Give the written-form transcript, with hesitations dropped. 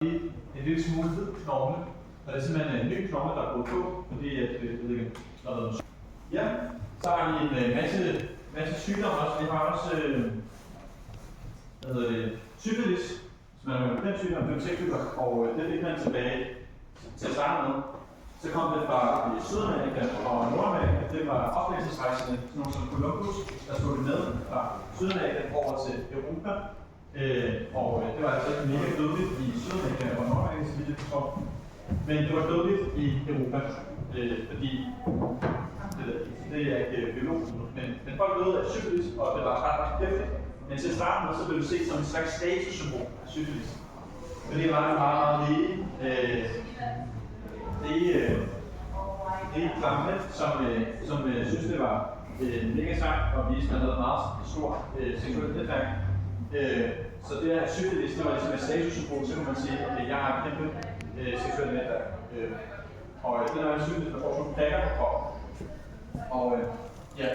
en lille smule hvid knogle, og det er simpelthen en ny knogle, der er gået på, fordi at, jeg ved ikke, der er noget. Ja, så har vi en masse sygdomme også. Vi har også, syfilis, som er den sygdom, det er seksuelt, og det fik man tilbage til at starte med. Så kom det fra Sydamerika og Nordamerika. Det var opvækstelsesrejsende, sådan nogle som Columbus, der slog det med fra Sydamerika over til Europa. Og det var altså ikke mega dødeligt i Sydamerika og Nordamerika, så vidt jeg forstår. Men det var dødeligt i Europa, fordi det er ikke biologisk, men folk døde af syfilis, og det var ret hæftigt. Men til at starte med, så blev det set som en slags statussymbol af syfilis. Fordi det var en meget rige klamme, som synes, det var mega sejt og viste, at man havde meget stor seksuelt netværk. Så det her syfilis, det var ligesom et statussymbol, så kan man sige, at jeg har et kæmpe seksuelt netværk. Og den er en syfilis, der får sådan nogle prikker på kroppen. Og ja,